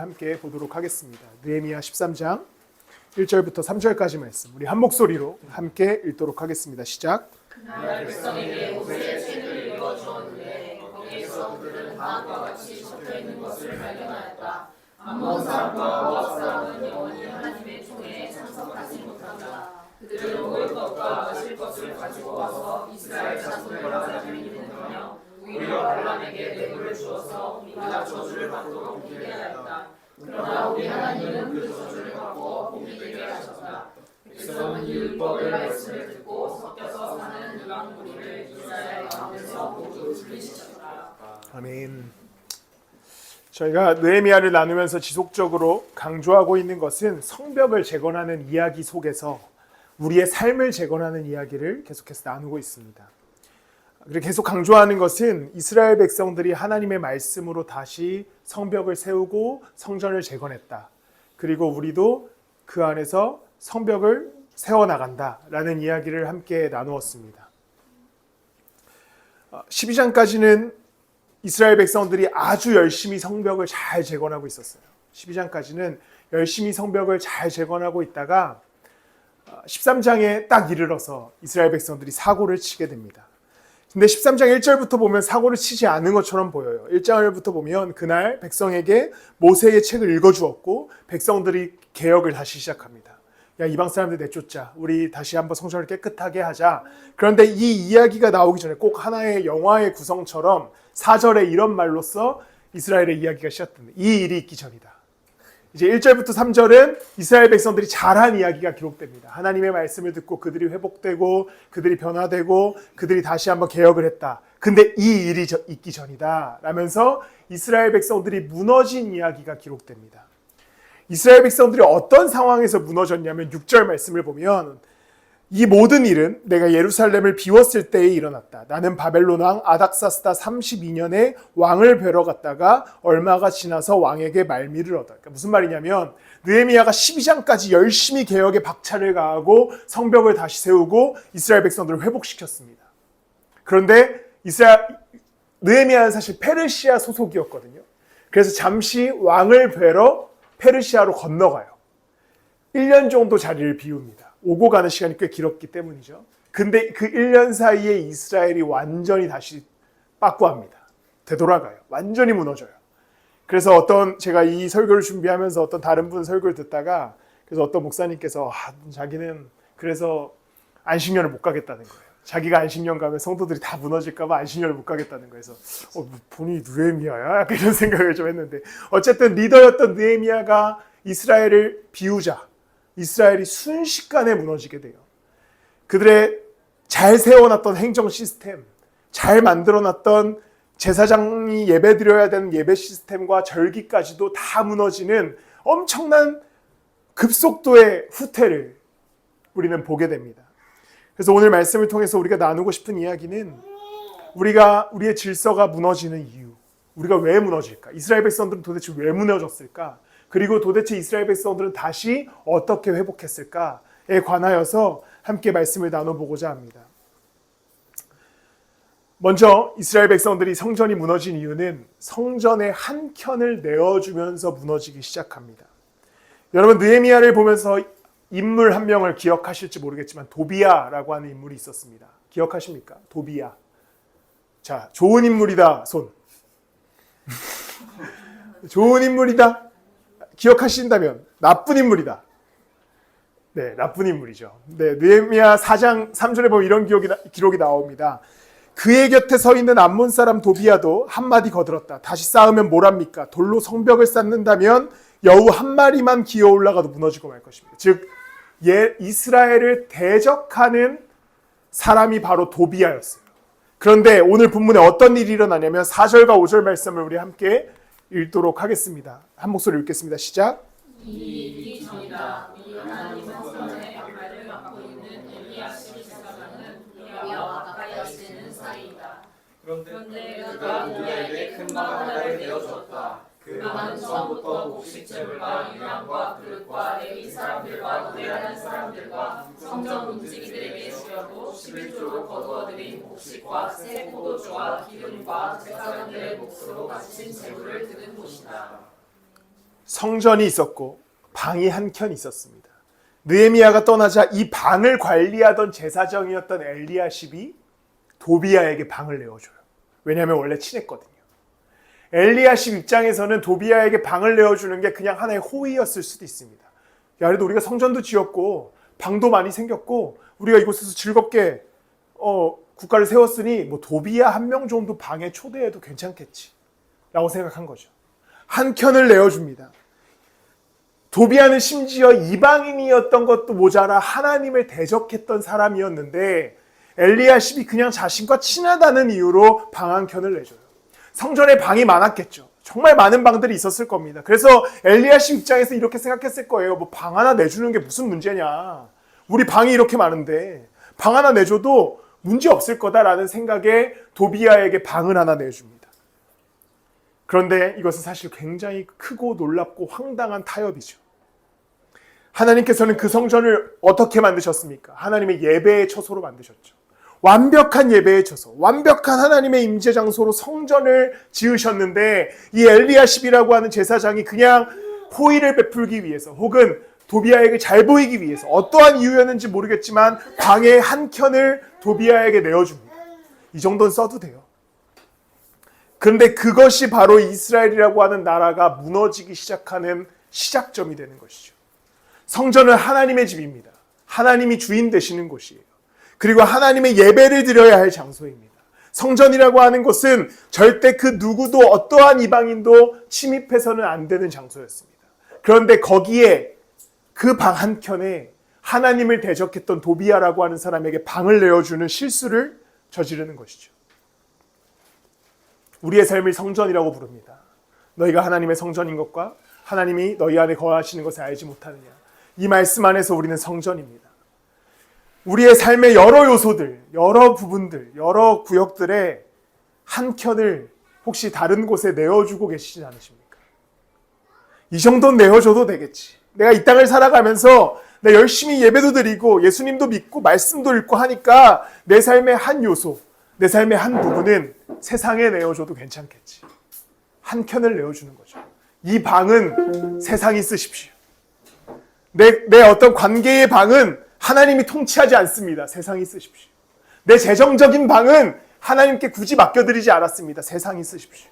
함께 보도록 하겠습니다. 느헤미야 13장 1절부터 3절까지 말씀 우리 한 목소리로 함께 읽도록 하겠습니다. 시작. 그날 백성에게 모세의 책을 읽어주었는데 거기에서 그들은 다음과 같이 적혀있는 것을 발견하였다. 암몬 사람과 모압 사람은 영원히 하나님의 총회에 참석하지 못한다. 그들은 먹을 것과 마실 것을 가지고 와서 이스라엘 자손을 맞아들이는커녕 오히려 발람에게 뇌물을 주어서 우리가 저주를 받도록 되게 하였다. 그러나 우리 하나님은 그 저주를 받고 복이 되게 하셨다. 백성은 이 율법의 말씀을 듣고 섞여서 사는 이방 무리를 이스라엘 가운데서 모두 분리시켰다. 아멘. 저희가 느헤미야를 나누면서 지속적으로 강조하고 있는 것은 성벽을 재건하는 이야기 속에서 우리의 삶을 재건하는 이야기를 계속해서 나누고 있습니다. 그리고 계속 강조하는 것은 이스라엘 백성들이 하나님의 말씀으로 다시 성벽을 세우고 성전을 재건했다. 그리고 우리도 그 안에서 성벽을 세워나간다라는 이야기를 함께 나누었습니다. 12장까지는 이스라엘 백성들이 아주 열심히 성벽을 잘 재건하고 있었어요. 12장까지는 열심히 성벽을 잘 재건하고 있다가 13장에 딱 이르러서 이스라엘 백성들이 사고를 치게 됩니다. 근데 13장 1절부터 보면 사고를 치지 않은 것처럼 보여요. 1절부터 보면 그날 백성에게 모세의 책을 읽어주었고 백성들이 개혁을 다시 시작합니다. 야, 이방 사람들 내쫓자. 우리 다시 한번 성전을 깨끗하게 하자. 그런데 이 이야기가 나오기 전에 꼭 하나의 영화의 구성처럼 4절에 이런 말로써 이스라엘의 이야기가 시작됩니다. 이 일이 있기 전이다. 이제 1절부터 3절은 이스라엘 백성들이 잘한 이야기가 기록됩니다. 하나님의 말씀을 듣고 그들이 회복되고 그들이 변화되고 그들이 다시 한번 개혁을 했다. 근데 이 일이 있기 전이다 라면서 이스라엘 백성들이 무너진 이야기가 기록됩니다. 이스라엘 백성들이 어떤 상황에서 무너졌냐면 6절 말씀을 보면 이 모든 일은 내가 예루살렘을 비웠을 때에 일어났다. 나는 바벨론 왕 아닥사스다 32년에 왕을 뵈러 갔다가 얼마가 지나서 왕에게 말미를 얻었다. 그러니까 무슨 말이냐면 느헤미야가 12장까지 열심히 개혁에 박차를 가하고 성벽을 다시 세우고 이스라엘 백성들을 회복시켰습니다. 그런데 느헤미야는 사실 페르시아 소속이었거든요. 그래서 잠시 왕을 뵈러 페르시아로 건너가요. 1년 정도 자리를 비웁니다. 오고 가는 시간이 꽤 길었기 때문이죠. 근데 그 1년 사이에 이스라엘이 완전히 다시 빠꾸합니다. 되돌아가요. 완전히 무너져요. 그래서 제가 이 설교를 준비하면서 어떤 다른 분 설교를 듣다가 그래서 어떤 목사님께서 자기는 그래서 안식년을 못 가겠다는 거예요. 자기가 안식년 가면 성도들이 다 무너질까 봐 안식년을 못 가겠다는 거예요. 그래서 본인이 느헤미야야? 약간 이런 생각을 좀 했는데 어쨌든 리더였던 느헤미야가 이스라엘을 비우자 이스라엘이 순식간에 무너지게 돼요. 그들의 잘 세워놨던 행정 시스템, 잘 만들어놨던 제사장이 예배드려야 되는 예배 시스템과 절기까지도 다 무너지는 엄청난 급속도의 후퇴를 우리는 보게 됩니다. 그래서 오늘 말씀을 통해서 우리가 나누고 싶은 이야기는 우리의 질서가 무너지는 이유, 우리가 왜 무너질까? 이스라엘 백성들은 도대체 왜 무너졌을까? 그리고 도대체 이스라엘 백성들은 다시 어떻게 회복했을까에 관하여서 함께 말씀을 나눠보고자 합니다. 먼저 이스라엘 백성들이 성전이 무너진 이유는 성전의 한 켠을 내어주면서 무너지기 시작합니다. 여러분 느헤미야를 보면서 인물 한 명을 기억하실지 모르겠지만 도비야라고 하는 인물이 있었습니다. 기억하십니까? 도비야. 자, 좋은 인물이다. 손. 좋은 인물이다. 기억하신다면 나쁜 인물이다. 네, 나쁜 인물이죠. 네, 느헤미야 4장 3절에 보면 이런 기록이 나옵니다. 그의 곁에 서 있는 암몬 사람 도비야도 한마디 거들었다. 다시 쌓으면 뭐랍니까? 돌로 성벽을 쌓는다면 여우 한 마리만 기어 올라가도 무너지고 말 것입니다. 즉 이스라엘을 대적하는 사람이 바로 도비야였어요. 그런데 오늘 본문에 어떤 일이 일어나냐면 4절과 5절 말씀을 우리 함께 읽도록 하겠습니다. 한 목소리 읽겠습니다. 시작. 이 일이 전이다. 우리 하나님 성전의 양말을 맡고 있는 엘리야시 제사장은 여호와와 가까이 지내는 사이이다. 그런데 그가 우리에게 큰 방 하나를 내어주었다. 그 방은 처음부터 곡식 재물과 유향과 그릇과 레위 사람들과 노래하는 사람들과 성전 움직이들에게 주려고 11조로 거두어들인 곡식과 새 포도주와 기름과 제사장들의 몫으로 바친 재물을 드는 곳이다. 성전이 있었고 방이 한 켠 있었습니다. 느헤미야가 떠나자 이 방을 관리하던 제사장이었던 엘리야십이 도비야에게 방을 내어줘요. 왜냐하면 원래 친했거든요. 엘리야십 입장에서는 도비야에게 방을 내어주는 게 그냥 하나의 호의였을 수도 있습니다. 야, 그래도 우리가 성전도 지었고 방도 많이 생겼고 우리가 이곳에서 즐겁게 국가를 세웠으니 뭐 도비야 한 명 정도 방에 초대해도 괜찮겠지 라고 생각한 거죠. 한 켠을 내어줍니다. 도비야는 심지어 이방인이었던 것도 모자라 하나님을 대적했던 사람이었는데 엘리야십이 그냥 자신과 친하다는 이유로 방 한 켠을 내줘요. 성전에 방이 많았겠죠. 정말 많은 방들이 있었을 겁니다. 그래서 엘리야십 입장에서 이렇게 생각했을 거예요. 뭐 방 하나 내주는 게 무슨 문제냐. 우리 방이 이렇게 많은데 방 하나 내줘도 문제 없을 거다라는 생각에 도비야에게 방을 하나 내줍니다. 그런데 이것은 사실 굉장히 크고 놀랍고 황당한 타협이죠. 하나님께서는 그 성전을 어떻게 만드셨습니까? 하나님의 예배의 처소로 만드셨죠. 완벽한 예배의 처소, 완벽한 하나님의 임재 장소로 성전을 지으셨는데 이 엘리야십이라고 하는 제사장이 그냥 호의를 베풀기 위해서 혹은 도비야에게 잘 보이기 위해서 어떠한 이유였는지 모르겠지만 방의 한 켠을 도비야에게 내어줍니다. 이 정도는 써도 돼요. 그런데 그것이 바로 이스라엘이라고 하는 나라가 무너지기 시작하는 시작점이 되는 것이죠. 성전은 하나님의 집입니다. 하나님이 주인 되시는 곳이에요. 그리고 하나님의 예배를 드려야 할 장소입니다. 성전이라고 하는 곳은 절대 그 누구도 어떠한 이방인도 침입해서는 안 되는 장소였습니다. 그런데 거기에 그 방 한켠에 하나님을 대적했던 도비야라고 하는 사람에게 방을 내어주는 실수를 저지르는 것이죠. 우리의 삶을 성전이라고 부릅니다. 너희가 하나님의 성전인 것과 하나님이 너희 안에 거하시는 것을 알지 못하느냐. 이 말씀 안에서 우리는 성전입니다. 우리의 삶의 여러 요소들, 여러 부분들, 여러 구역들의 한 켠을 혹시 다른 곳에 내어주고 계시지 않으십니까? 이 정도는 내어줘도 되겠지. 내가 이 땅을 살아가면서 내가 열심히 예배도 드리고 예수님도 믿고 말씀도 읽고 하니까 내 삶의 한 요소, 내 삶의 한 부분은 세상에 내어줘도 괜찮겠지. 한 켠을 내어주는 거죠. 이 방은 세상이 쓰십시오. 내 어떤 관계의 방은 하나님이 통치하지 않습니다. 세상이 쓰십시오. 내 재정적인 방은 하나님께 굳이 맡겨드리지 않았습니다. 세상이 쓰십시오.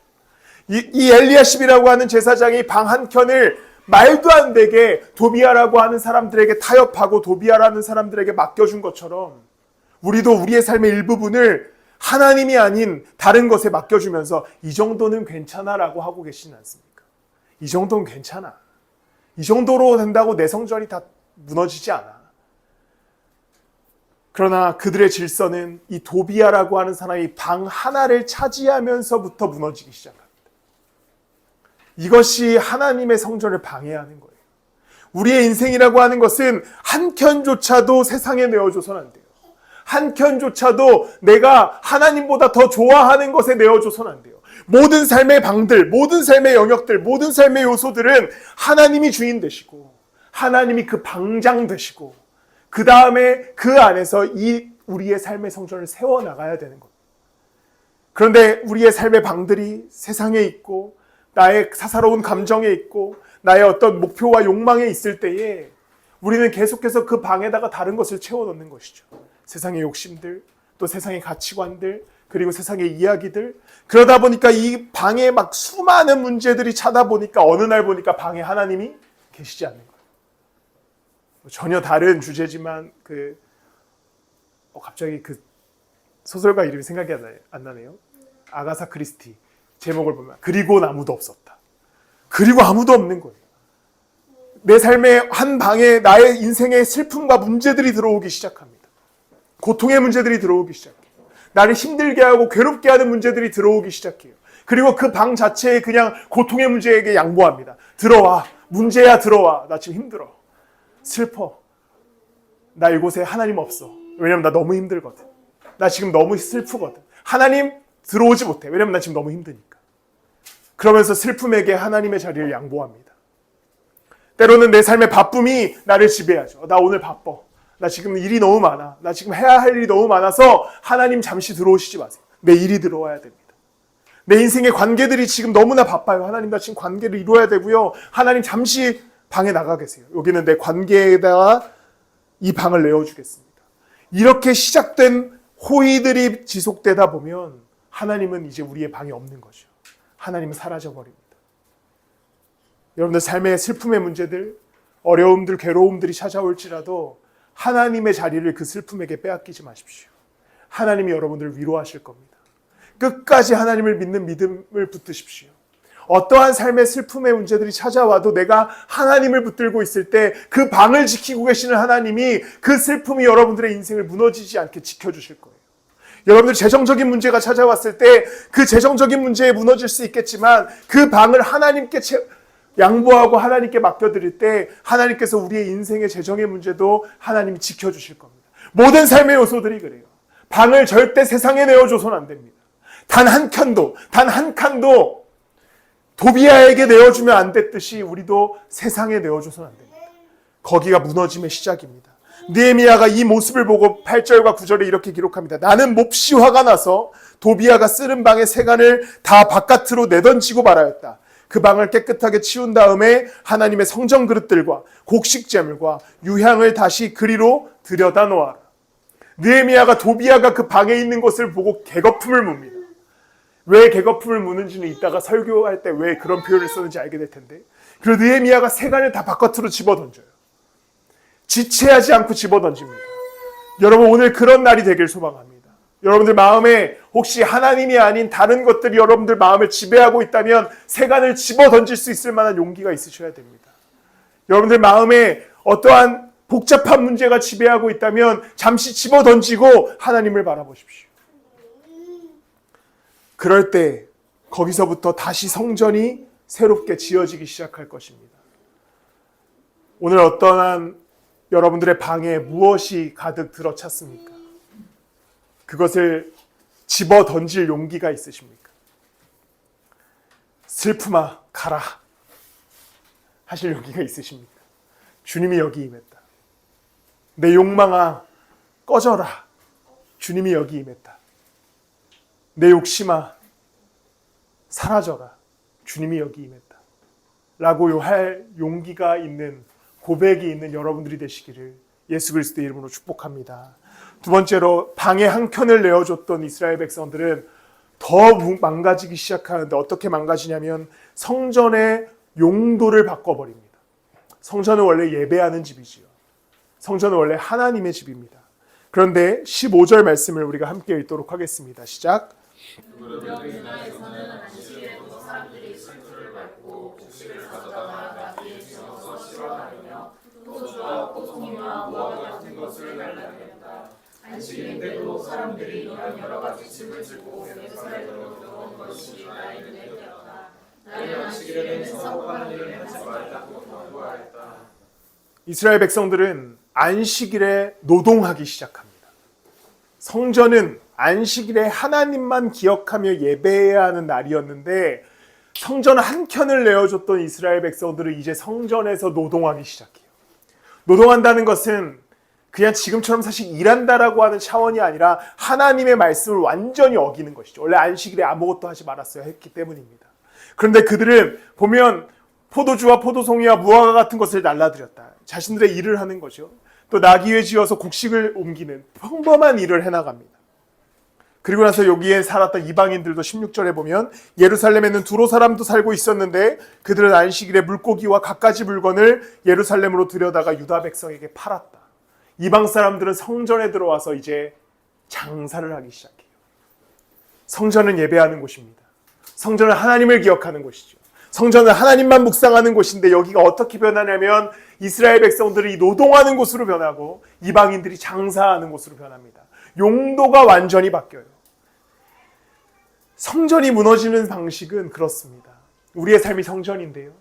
이 엘리야십이라고 하는 제사장이 방 한 켠을 말도 안 되게 도비야라고 하는 사람들에게 타협하고 도비야라는 사람들에게 맡겨준 것처럼 우리도 우리의 삶의 일부분을 하나님이 아닌 다른 것에 맡겨주면서 이 정도는 괜찮아라고 하고 계시진 않습니까? 이 정도는 괜찮아. 이 정도로 된다고 내 성전이 다 무너지지 않아. 그러나 그들의 질서는 이 도비야라고 하는 사람이 방 하나를 차지하면서부터 무너지기 시작합니다. 이것이 하나님의 성전을 방해하는 거예요. 우리의 인생이라고 하는 것은 한 켠조차도 세상에 내어줘서는 안 돼요. 한 켠조차도 내가 하나님보다 더 좋아하는 것에 내어줘서는 안 돼요. 모든 삶의 방들, 모든 삶의 영역들, 모든 삶의 요소들은 하나님이 주인 되시고 하나님이 그 방장 되시고 그 다음에 그 안에서 이 우리의 삶의 성전을 세워나가야 되는 겁니다. 그런데 우리의 삶의 방들이 세상에 있고 나의 사사로운 감정에 있고 나의 어떤 목표와 욕망에 있을 때에 우리는 계속해서 그 방에다가 다른 것을 채워넣는 것이죠. 세상의 욕심들, 또 세상의 가치관들, 그리고 세상의 이야기들. 그러다 보니까 이 방에 막 수많은 문제들이 차다 보니까 어느 날 보니까 방에 하나님이 계시지 않는 거예요. 전혀 다른 주제지만 갑자기 그 소설가 이름이 생각이 안 나네요. 아가사 크리스티. 제목을 보면 그리고 아무도 없었다. 그리고 아무도 없는 거예요. 내 삶의 한 방에 나의 인생의 슬픔과 문제들이 들어오기 시작합니다. 고통의 문제들이 들어오기 시작해요. 나를 힘들게 하고 괴롭게 하는 문제들이 들어오기 시작해요. 그리고 그 방 자체에 그냥 고통의 문제에게 양보합니다. 들어와. 문제야 들어와. 나 지금 힘들어. 슬퍼. 나 이곳에 하나님 없어. 왜냐면 나 너무 힘들거든. 나 지금 너무 슬프거든. 하나님 들어오지 못해. 왜냐면 나 지금 너무 힘드니까. 그러면서 슬픔에게 하나님의 자리를 양보합니다. 때로는 내 삶의 바쁨이 나를 지배하죠. 나 오늘 바빠. 나 지금 일이 너무 많아. 나 지금 해야 할 일이 너무 많아서 하나님 잠시 들어오시지 마세요. 내 일이 들어와야 됩니다. 내 인생의 관계들이 지금 너무나 바빠요. 하나님, 나 지금 관계를 이루어야 되고요. 하나님, 잠시 방에 나가 계세요. 여기는 내 관계에다가 이 방을 내어주겠습니다. 이렇게 시작된 호의들이 지속되다 보면 하나님은 이제 우리의 방에 없는 거죠. 하나님은 사라져버립니다. 여러분들 삶의 슬픔의 문제들, 어려움들, 괴로움들이 찾아올지라도 하나님의 자리를 그 슬픔에게 빼앗기지 마십시오. 하나님이 여러분들을 위로하실 겁니다. 끝까지 하나님을 믿는 믿음을 붙드십시오. 어떠한 삶의 슬픔의 문제들이 찾아와도 내가 하나님을 붙들고 있을 때 그 방을 지키고 계시는 하나님이 그 슬픔이 여러분들의 인생을 무너지지 않게 지켜주실 거예요. 여러분들 재정적인 문제가 찾아왔을 때 그 재정적인 문제에 무너질 수 있겠지만 그 방을 하나님께 양보하고 하나님께 맡겨드릴 때 하나님께서 우리의 인생의 재정의 문제도 하나님이 지켜주실 겁니다. 모든 삶의 요소들이 그래요. 방을 절대 세상에 내어줘서는 안 됩니다. 단 한 칸도 도비아에게 내어주면 안 됐듯이 우리도 세상에 내어줘서는 안 됩니다. 거기가 무너짐의 시작입니다. 느헤미야가 이 모습을 보고 8절과 9절에 이렇게 기록합니다. 나는 몹시 화가 나서 도비아가 쓰는 방의 세간을 다 바깥으로 내던지고 말하였다. 그 방을 깨끗하게 치운 다음에 하나님의 성전 그릇들과 곡식제물과 유향을 다시 그리로 들여다 놓아라. 느헤미야가 도비아가 그 방에 있는 것을 보고 개거품을 뭅니다. 왜 개거품을 무는지는 이따가 설교할 때 왜 그런 표현을 썼는지 알게 될 텐데, 그리고 느헤미야가 세간을 다 바깥으로 집어던져요. 지체하지 않고 집어던집니다. 여러분, 오늘 그런 날이 되길 소망합니다. 여러분들 마음에 혹시 하나님이 아닌 다른 것들이 여러분들 마음을 지배하고 있다면 세간을 집어던질 수 있을 만한 용기가 있으셔야 됩니다. 여러분들 마음에 어떠한 복잡한 문제가 지배하고 있다면 잠시 집어던지고 하나님을 바라보십시오. 그럴 때 거기서부터 다시 성전이 새롭게 지어지기 시작할 것입니다. 오늘 어떠한 여러분들의 방에 무엇이 가득 들어찼습니까? 그것을 집어 던질 용기가 있으십니까? 슬픔아 가라 하실 용기가 있으십니까? 주님이 여기 임했다. 내 욕망아 꺼져라. 주님이 여기 임했다. 내 욕심아 사라져라. 주님이 여기 임했다. 라고 할 용기가 있는, 고백이 있는 여러분들이 되시기를 예수 그리스도의 이름으로 축복합니다. 두 번째로, 방의 한 켠을 내어줬던 이스라엘 백성들은 더 망가지기 시작하는데, 어떻게 망가지냐면 성전의 용도를 바꿔버립니다. 성전은 원래 예배하는 집이지요. 성전은 원래 하나님의 집입니다. 그런데 15절 말씀을 우리가 함께 읽도록 하겠습니다. 시작. 안식일때도 사람들이 이런 여러 가지 짐을 지고 예루살렘으로 들어온 것이 나의 눈에 띄었다. 나는 안식일에는 사업하는 일을 하지 말라고 권고하였다. 이스라엘 백성들은 안식일에 노동하기 시작합니다. 성전은 안식일에 하나님만 기억하며 예배해야 하는 날이었는데 성전 한 켠을 내어줬던 이스라엘 백성들은 이제 성전에서 노동하기 시작해요. 노동한다는 것은 그냥 지금처럼 사실 일한다라고 하는 차원이 아니라 하나님의 말씀을 완전히 어기는 것이죠. 원래 안식일에 아무것도 하지 말았어야 했기 때문입니다. 그런데 그들은 보면 포도주와 포도송이와 무화과 같은 것을 날라드렸다. 자신들의 일을 하는 거죠. 또 나귀에 지어서 곡식을 옮기는 평범한 일을 해나갑니다. 그리고 나서 여기에 살았던 이방인들도 16절에 보면 예루살렘에는 두로 사람도 살고 있었는데 그들은 안식일에 물고기와 갖가지 물건을 예루살렘으로 들여다가 유다 백성에게 팔았다. 이방 사람들은 성전에 들어와서 이제 장사를 하기 시작해요. 성전은 예배하는 곳입니다. 성전은 하나님을 기억하는 곳이죠. 성전은 하나님만 묵상하는 곳인데 여기가 어떻게 변하냐면 이스라엘 백성들이 노동하는 곳으로 변하고 이방인들이 장사하는 곳으로 변합니다. 용도가 완전히 바뀌어요. 성전이 무너지는 방식은 그렇습니다. 우리의 삶이 성전인데요.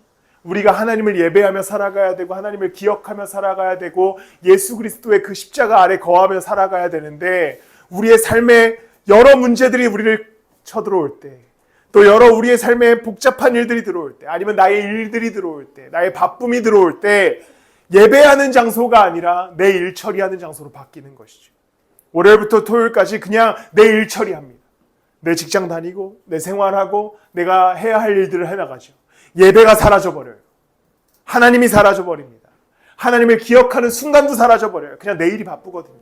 우리가 하나님을 예배하며 살아가야 되고 하나님을 기억하며 살아가야 되고 예수 그리스도의 그 십자가 아래 거하며 살아가야 되는데 우리의 삶에 여러 문제들이 우리를 쳐들어올 때 또 여러 우리의 삶에 복잡한 일들이 들어올 때 아니면 나의 일들이 들어올 때 나의 바쁨이 들어올 때 예배하는 장소가 아니라 내 일 처리하는 장소로 바뀌는 것이죠. 월요일부터 토요일까지 그냥 내 일 처리합니다. 내 직장 다니고 내 생활하고 내가 해야 할 일들을 해나가죠. 예배가 사라져버려요. 하나님이 사라져버립니다. 하나님을 기억하는 순간도 사라져버려요. 그냥 내일이 바쁘거든요.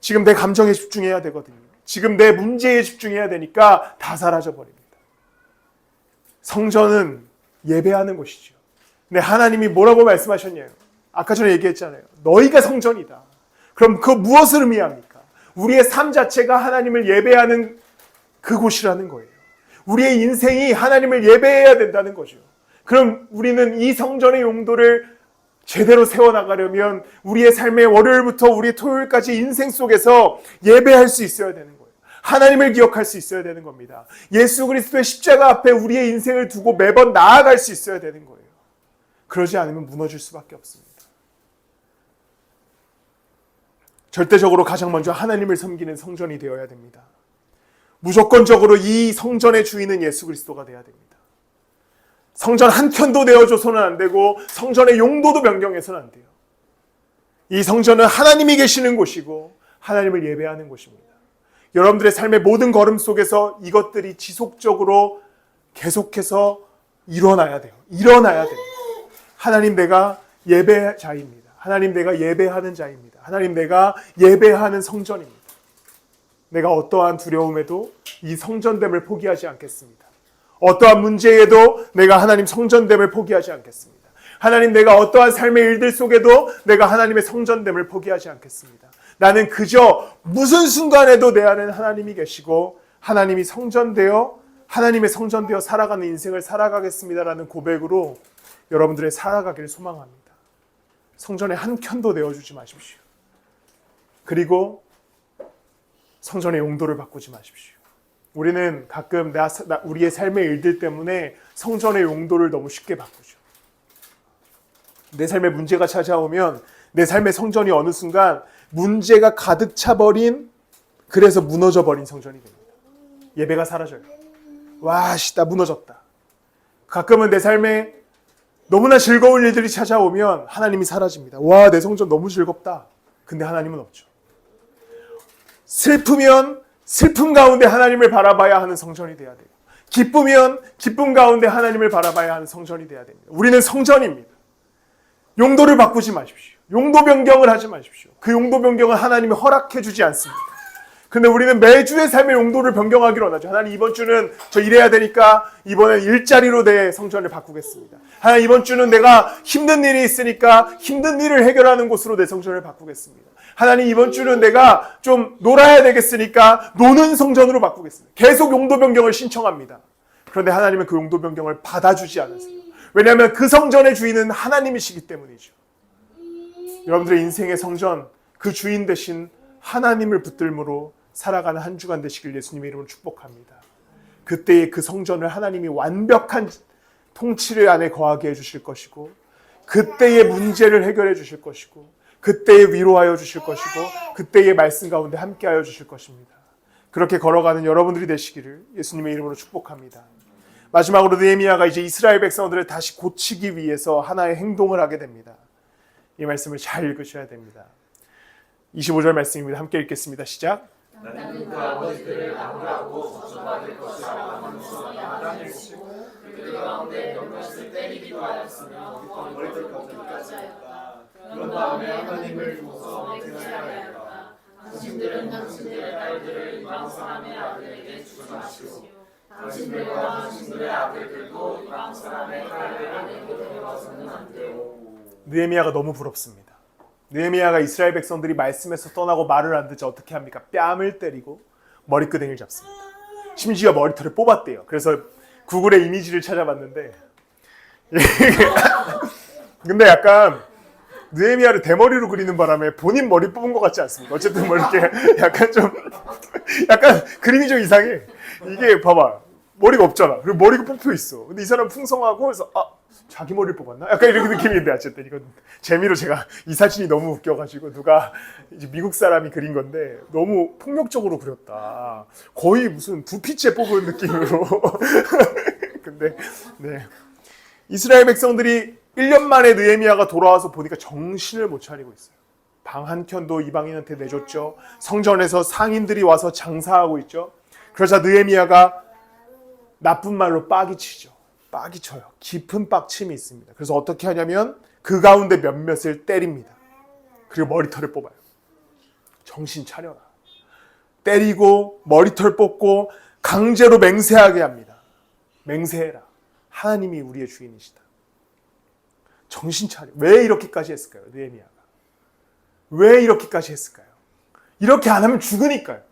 지금 내 감정에 집중해야 되거든요. 지금 내 문제에 집중해야 되니까 다 사라져버립니다. 성전은 예배하는 곳이죠. 근데 하나님이 뭐라고 말씀하셨냐요? 아까 전에 얘기했잖아요. 너희가 성전이다. 그럼 그 무엇을 의미합니까? 우리의 삶 자체가 하나님을 예배하는 그곳이라는 거예요. 우리의 인생이 하나님을 예배해야 된다는 거죠. 그럼 우리는 이 성전의 용도를 제대로 세워나가려면 우리의 삶의 월요일부터 우리 토요일까지 인생 속에서 예배할 수 있어야 되는 거예요. 하나님을 기억할 수 있어야 되는 겁니다. 예수 그리스도의 십자가 앞에 우리의 인생을 두고 매번 나아갈 수 있어야 되는 거예요. 그러지 않으면 무너질 수밖에 없습니다. 절대적으로 가장 먼저 하나님을 섬기는 성전이 되어야 됩니다. 무조건적으로 이 성전의 주인은 예수 그리스도가 되어야 됩니다. 성전 한 켠도 내어줘서는 안 되고 성전의 용도도 변경해서는 안 돼요. 이 성전은 하나님이 계시는 곳이고 하나님을 예배하는 곳입니다. 여러분들의 삶의 모든 걸음 속에서 이것들이 지속적으로 계속해서 일어나야 돼요. 일어나야 돼요. 하나님 내가 예배자입니다. 하나님 내가 예배하는 자입니다. 하나님 내가 예배하는 성전입니다. 내가 어떠한 두려움에도 이 성전됨을 포기하지 않겠습니다. 어떠한 문제에도 내가 하나님 성전됨을 포기하지 않겠습니다. 하나님 내가 어떠한 삶의 일들 속에도 내가 하나님의 성전됨을 포기하지 않겠습니다. 나는 그저 무슨 순간에도 내 안에는 하나님이 계시고 하나님이 성전되어 하나님의 성전되어 살아가는 인생을 살아가겠습니다라는 고백으로 여러분들의 살아가기를 소망합니다. 성전에 한 켠도 내어주지 마십시오. 그리고 성전의 용도를 바꾸지 마십시오. 우리는 가끔 우리의 삶의 일들 때문에 성전의 용도를 너무 쉽게 바꾸죠. 내 삶에 문제가 찾아오면 내 삶의 성전이 어느 순간 문제가 가득 차버린, 그래서 무너져버린 성전이 됩니다. 예배가 사라져요. 와, 나 무너졌다. 가끔은 내 삶에 너무나 즐거운 일들이 찾아오면 하나님이 사라집니다. 와, 내 성전 너무 즐겁다. 근데 하나님은 없죠. 슬프면 슬픔 가운데 하나님을 바라봐야 하는 성전이 돼야 돼요. 기쁘면 기쁨 가운데 하나님을 바라봐야 하는 성전이 돼야 됩니다. 우리는 성전입니다. 용도를 바꾸지 마십시오. 용도 변경을 하지 마십시오. 그 용도 변경은 하나님이 허락해 주지 않습니다. 근데 우리는 매주의 삶의 용도를 변경하기로 하죠. 하나님 이번 주는 저 일해야 되니까 이번엔 일자리로 내 성전을 바꾸겠습니다. 하나님 이번 주는 내가 힘든 일이 있으니까 힘든 일을 해결하는 곳으로 내 성전을 바꾸겠습니다. 하나님 이번 주는 내가 좀 놀아야 되겠으니까 노는 성전으로 바꾸겠습니다. 계속 용도 변경을 신청합니다. 그런데 하나님은 그 용도 변경을 받아주지 않으세요. 왜냐하면 그 성전의 주인은 하나님이시기 때문이죠. 여러분들의 인생의 성전, 그 주인 되신 하나님을 붙들므로 살아가는 한 주간 되시길 예수님의 이름으로 축복합니다. 그때의 그 성전을 하나님이 완벽한 통치를 안에 거하게 해주실 것이고, 그때의 문제를 해결해 주실 것이고, 그때에 위로하여 주실 것이고, 그때의 말씀 가운데 함께하여 주실 것입니다. 그렇게 걸어가는 여러분들이 되시기를 예수님의 이름으로 축복합니다. 마지막으로 느헤미야가 이제 이스라엘 백성들을 다시 고치기 위해서 하나의 행동을 하게 됩니다. 이 말씀을 잘 읽으셔야 됩니다. 25절 말씀입니다. 함께 읽겠습니다. 시작. 나는 그 아버지들을 나무라고 저주받을 것이라고 하면서 야단이시고 그 가운데 몇 것을 때리기도 하였으며 머리털 꺾기까지 하였다. 그런 다음에 하나님을 두고서 맹세하였다. 당신들은 당신들의 딸들을 이방 사람의 아들에게 주지 마시오. 당신들과 당신들의 아들들도 이방 사람의 딸들에게 데려가서는 안 돼요. 느헤미야가 너무 부럽습니다. 느헤미야가 이스라엘 백성들이 말씀에서 떠나고 말을 안 듣자 어떻게 합니까? 뺨을 때리고 머리끄댕이를 잡습니다. 심지어 머리털을 뽑았대요. 그래서 구글의 이미지를 찾아봤는데 근데 약간 느헤미야를 대머리로 그리는 바람에 본인 머리 뽑은 것 같지 않습니까? 어쨌든 뭐 이렇게 약간 좀 약간 그림이 좀 이상해. 이게 봐봐, 머리가 없잖아. 그리고 머리가 뽑혀 있어. 근데 이 사람 풍성하고 그래서 자기 머리를 뽑았나? 약간 이런 느낌인데 어쨌든 이건 재미로 제가 이 사진이 너무 웃겨가지고 누가 이제 미국 사람이 그린 건데 너무 폭력적으로 그렸다. 거의 무슨 부피째 뽑은 느낌으로. 근데 네, 이스라엘 백성들이 1년 만에 느헤미야가 돌아와서 보니까 정신을 못 차리고 있어요. 방 한 켠도 이방인한테 내줬죠. 성전에서 상인들이 와서 장사하고 있죠. 그러자 느헤미야가 나쁜 말로 빡이 치죠. 빡이 쳐요. 깊은 빡침이 있습니다. 그래서 어떻게 하냐면 그 가운데 몇몇을 때립니다. 그리고 머리털을 뽑아요. 정신 차려라. 때리고 머리털 뽑고 강제로 맹세하게 합니다. 맹세해라. 하나님이 우리의 주인이시다. 정신 차려. 왜 이렇게까지 했을까요? 느헤미야가. 왜 이렇게까지 했을까요? 이렇게 안 하면 죽으니까요.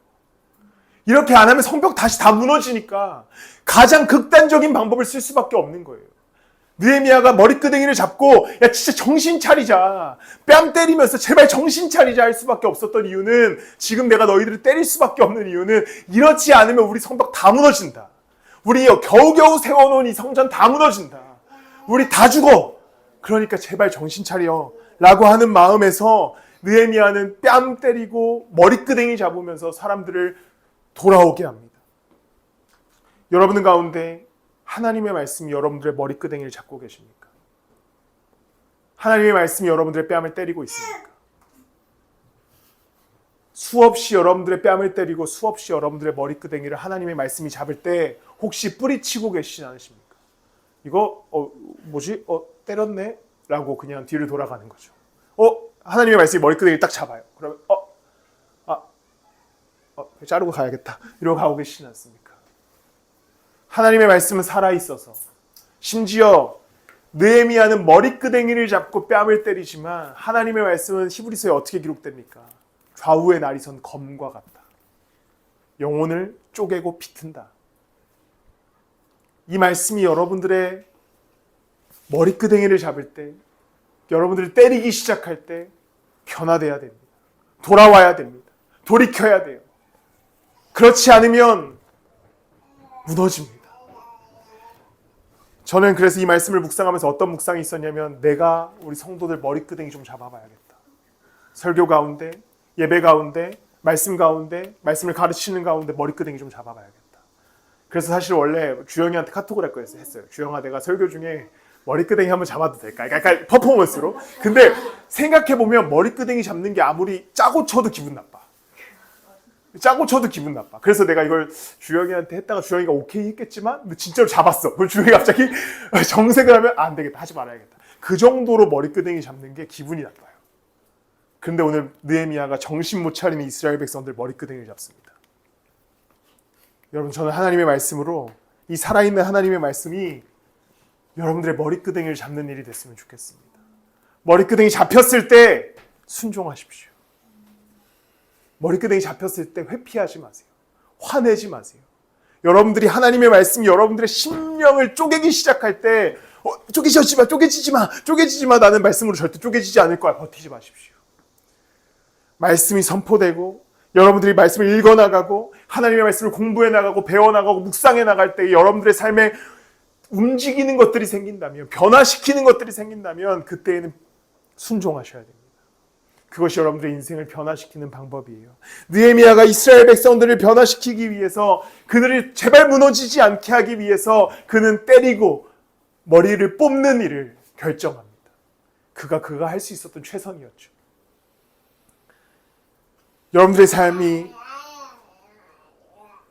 이렇게 안 하면 성벽 다시 다 무너지니까 가장 극단적인 방법을 쓸 수밖에 없는 거예요. 느헤미야가 머리끄댕이를 잡고 야 진짜 정신 차리자. 뺨 때리면서 제발 정신 차리자 할 수밖에 없었던 이유는 지금 내가 너희들을 때릴 수밖에 없는 이유는 이렇지 않으면 우리 성벽 다 무너진다. 우리 겨우겨우 세워놓은 이 성전 다 무너진다. 우리 다 죽어. 그러니까 제발 정신 차려 라고 하는 마음에서 느헤미야는 뺨 때리고 머리끄댕이 잡으면서 사람들을 돌아오게 합니다. 여러분 가운데 하나님의 말씀이 여러분들의 머리끄댕이를 잡고 계십니까? 하나님의 말씀이 여러분들의 뺨을 때리고 있습니까? 수없이 여러분들의 뺨을 때리고 수없이 여러분들의 머리끄댕이를 하나님의 말씀이 잡을 때 혹시 뿌리치고 계시지 않으십니까? 이거 뭐지? 때렸네? 라고 그냥 뒤를 돌아가는 거죠. 하나님의 말씀이 머리끄댕이를 딱 잡아요. 그러면 자르고 가야겠다. 이러고 가고 계시지 않습니까? 하나님의 말씀은 살아있어서 심지어 느헤미야는 머리끄댕이를 잡고 뺨을 때리지만 하나님의 말씀은 히브리서에 어떻게 기록됩니까? 좌우의 날이 선 검과 같다. 영혼을 쪼개고 비튼다. 이 말씀이 여러분들의 머리끄댕이를 잡을 때, 여러분들을 때리기 시작할 때 변화돼야 됩니다. 돌아와야 됩니다. 돌이켜야 돼요. 그렇지 않으면 무너집니다. 저는 그래서 이 말씀을 묵상하면서 어떤 묵상이 있었냐면 내가 우리 성도들 머리끄댕이 좀 잡아봐야겠다. 설교 가운데, 예배 가운데, 말씀 가운데, 말씀을 가르치는 가운데 머리끄댕이 좀 잡아봐야겠다. 그래서 사실 원래 주영이한테 카톡을 할 거였어요. 했어요. 주영아, 내가 설교 중에 머리끄댕이 한번 잡아도 될까? 약간 퍼포먼스로. 근데 생각해보면 머리끄댕이 잡는 게 아무리 짜고 쳐도 기분 나빠. 짜고 쳐도 기분 나빠. 그래서 내가 이걸 주영이한테 했다가 주영이가 오케이 했겠지만 진짜로 잡았어. 그럼 주영이가 갑자기 정색을 하면 안 되겠다. 하지 말아야겠다. 그 정도로 머리끄댕이 잡는 게 기분이 나빠요. 그런데 오늘 느헤미야가 정신 못 차리는 이스라엘 백성들 머리끄댕이를 잡습니다. 여러분, 저는 하나님의 말씀으로 이 살아있는 하나님의 말씀이 여러분들의 머리끄댕이를 잡는 일이 됐으면 좋겠습니다. 머리끄댕이 잡혔을 때 순종하십시오. 머리끄댕이 잡혔을 때 회피하지 마세요. 화내지 마세요. 여러분들이 하나님의 말씀이 여러분들의 심령을 쪼개기 시작할 때 쪼개지지 마 나는 말씀으로 절대 쪼개지지 않을 거야. 버티지 마십시오. 말씀이 선포되고 여러분들이 말씀을 읽어나가고 하나님의 말씀을 공부해 나가고 배워나가고 묵상해 나갈 때 여러분들의 삶에 움직이는 것들이 생긴다면, 변화시키는 것들이 생긴다면 그때에는 순종하셔야 됩니다. 그것이 여러분들의 인생을 변화시키는 방법이에요. 느헤미야가 이스라엘 백성들을 변화시키기 위해서, 그들을 제발 무너지지 않게 하기 위해서 그는 때리고 머리를 뽑는 일을 결정합니다. 그가 할 수 있었던 최선이었죠. 여러분들의 삶이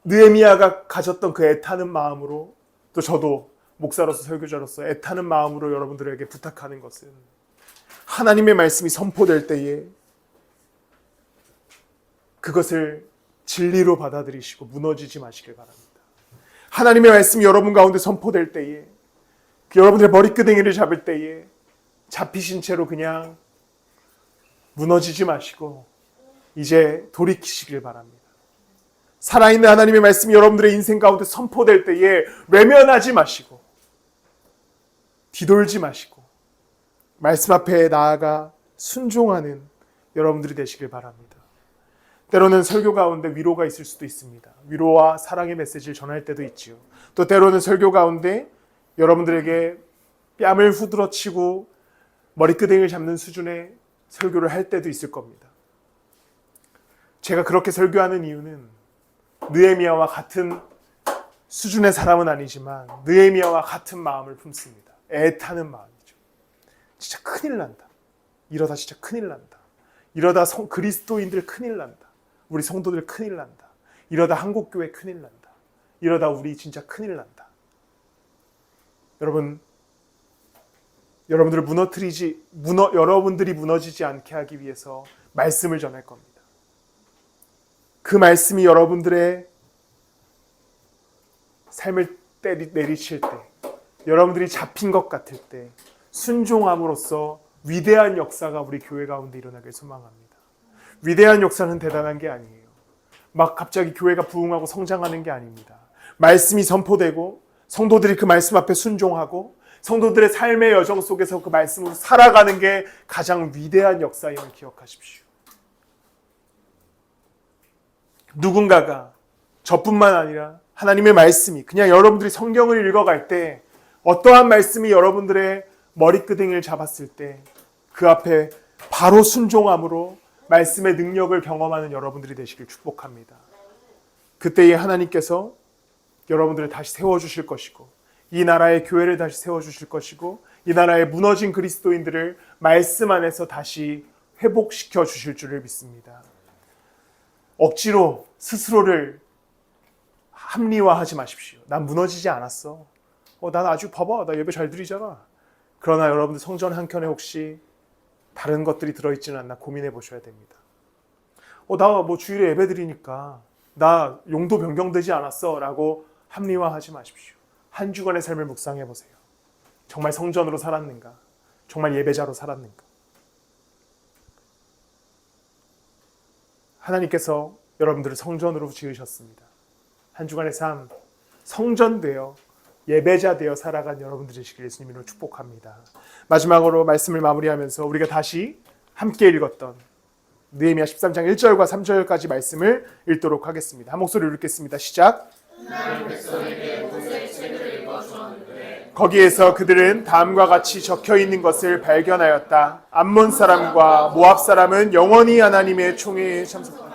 느헤미야가 가졌던 그 애타는 마음으로, 또 저도 목사로서 설교자로서 애타는 마음으로 여러분들에게 부탁하는 것은 하나님의 말씀이 선포될 때에 그것을 진리로 받아들이시고 무너지지 마시길 바랍니다. 하나님의 말씀이 여러분 가운데 선포될 때에, 여러분들의 머리끄댕이를 잡을 때에 잡히신 채로 그냥 무너지지 마시고 이제 돌이키시길 바랍니다. 살아있는 하나님의 말씀이 여러분들의 인생 가운데 선포될 때에 외면하지 마시고 뒤돌지 마시고 말씀 앞에 나아가 순종하는 여러분들이 되시길 바랍니다. 때로는 설교 가운데 위로가 있을 수도 있습니다. 위로와 사랑의 메시지를 전할 때도 있지요. 또 때로는 설교 가운데 여러분들에게 뺨을 후드러치고 머리끄댕이를 잡는 수준의 설교를 할 때도 있을 겁니다. 제가 그렇게 설교하는 이유는 느헤미야와 같은 수준의 사람은 아니지만 느헤미야와 같은 마음을 품습니다. 애타는 마음이죠. 진짜 큰일 난다. 이러다 진짜 큰일 난다. 이러다 그리스도인들 큰일 난다. 우리 성도들 큰일 난다. 이러다 한국교회 큰일 난다. 이러다 우리 진짜 큰일 난다. 여러분들을 여러분들이 무너지지 않게 하기 위해서 말씀을 전할 겁니다. 그 말씀이 여러분들의 삶을 내리칠 때, 여러분들이 잡힌 것 같을 때 순종함으로써 위대한 역사가 우리 교회 가운데 일어나길 소망합니다. 위대한 역사는 대단한 게 아니에요. 막 갑자기 교회가 부흥하고 성장하는 게 아닙니다. 말씀이 선포되고 성도들이 그 말씀 앞에 순종하고 성도들의 삶의 여정 속에서 그 말씀으로 살아가는 게 가장 위대한 역사임을 기억하십시오. 누군가가 저뿐만 아니라 하나님의 말씀이 그냥 여러분들이 성경을 읽어갈 때 어떠한 말씀이 여러분들의 머리끄댕이를 잡았을 때 그 앞에 바로 순종함으로 말씀의 능력을 경험하는 여러분들이 되시길 축복합니다. 그때에 하나님께서 여러분들을 다시 세워주실 것이고 이 나라의 교회를 다시 세워주실 것이고 이 나라의 무너진 그리스도인들을 말씀 안에서 다시 회복시켜 주실 줄을 믿습니다. 억지로 스스로를 합리화하지 마십시오. 난 무너지지 않았어. 난 아주 봐봐. 나 예배 잘 드리잖아. 그러나 여러분들 성전 한켠에 혹시 다른 것들이 들어있지는 않나 고민해 보셔야 됩니다. 나 뭐 주일에 예배 드리니까 나 용도 변경되지 않았어 라고 합리화하지 마십시오. 한 주간의 삶을 묵상해 보세요. 정말 성전으로 살았는가? 정말 예배자로 살았는가? 하나님께서 여러분들을 성전으로 지으셨습니다. 한 주간의 삶 성전되어 예배자 되어 살아간 여러분들이시길 예수님으로 축복합니다. 마지막으로 말씀을 마무리하면서 우리가 다시 함께 읽었던 느헤미야 13장 1절과 3절까지 말씀을 읽도록 하겠습니다. 한 목소리로 읽겠습니다. 시작. 거기에서 그들은 다음과 같이 적혀 있는 것을 발견하였다. 암몬 사람과 모압 사람은 영원히 하나님의 총회에 참석하고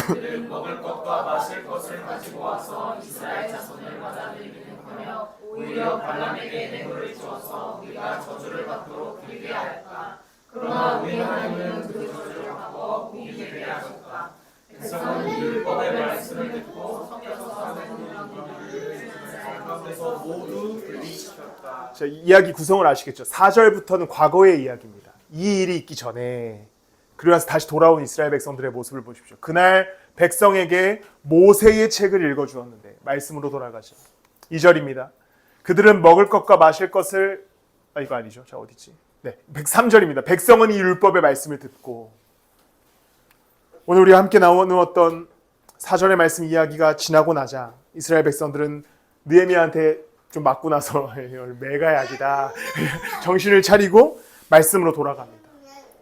그들은 먹을 것과 마실 것을 가지고 와서 이스라엘 자손을 맞아들이는커녕 오히려 발람에게 뇌물을 주어서 우리가 저주를 받도록 빌게 하였다. 그러나 우리 하나님은 그 저주를 바꿔 공의되게 하셨다. 백성은 이 율법의 말씀을 듣고 섞여서 사는 문화들을 가운데서 모두 분리시켰다. 자, 이야기 구성을 아시겠죠? 4절부터는 과거의 이야기입니다. 이 일이 있기 전에 그러면서 다시 돌아온 이스라엘 백성들의 모습을 보십시오. 그날 백성에게 모세의 책을 읽어주었는데 말씀으로 돌아가죠. 2절입니다. 그들은 먹을 것과 마실 것을 이거 아니죠. 자 어디지? 네, 103절입니다. 백성은 이 율법의 말씀을 듣고 오늘 우리가 함께 나누었던 4절의 말씀 이야기가 지나고 나자 이스라엘 백성들은 느헤미야한테 좀 맞고 나서 매가 약이다 정신을 차리고 말씀으로 돌아갑니다.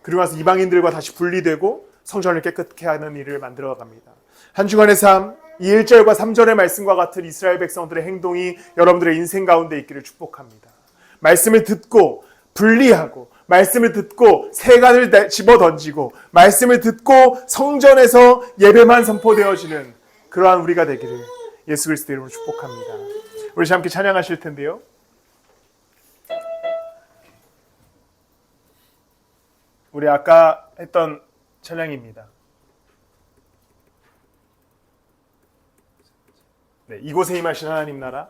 그리고 나서 이방인들과 다시 분리되고 성전을 깨끗게 하는 일을 만들어 갑니다. 한 주간의 삶, 이 1절과 3절의 말씀과 같은 이스라엘 백성들의 행동이 여러분들의 인생 가운데 있기를 축복합니다. 말씀을 듣고 분리하고 말씀을 듣고 세간을 집어던지고 말씀을 듣고 성전에서 예배만 선포되어지는 그러한 우리가 되기를 예수 그리스도 이름으로 축복합니다. 우리 함께 찬양하실 텐데요. 우리 아까 했던 찬양입니다. 네, 이곳에 임하신 하나님 나라.